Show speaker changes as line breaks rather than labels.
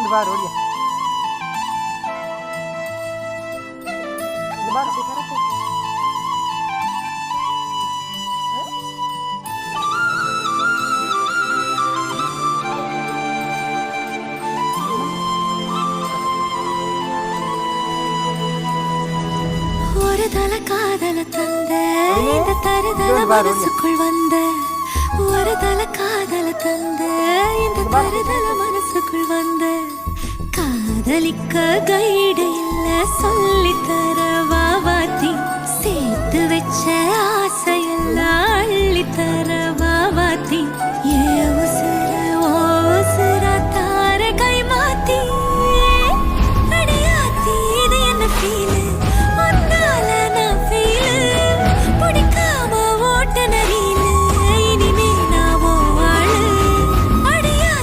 வந்து பாரு ஓடியா இந்த பாரு அப்படி கரெக்ட்
ஒரு தல காதல தந்த இந்த தருதல மனசுக்குள் வந்த ஒரு தல காதல தந்த இந்த தருதல மனசுக்குள் வந்த காதலிக்க கைடு இல்ல சொல்லி தர வாவாத்தி சேர்த்து வச்ச ஆசையெல்லாம் அள்ளி தர வாவாத்தி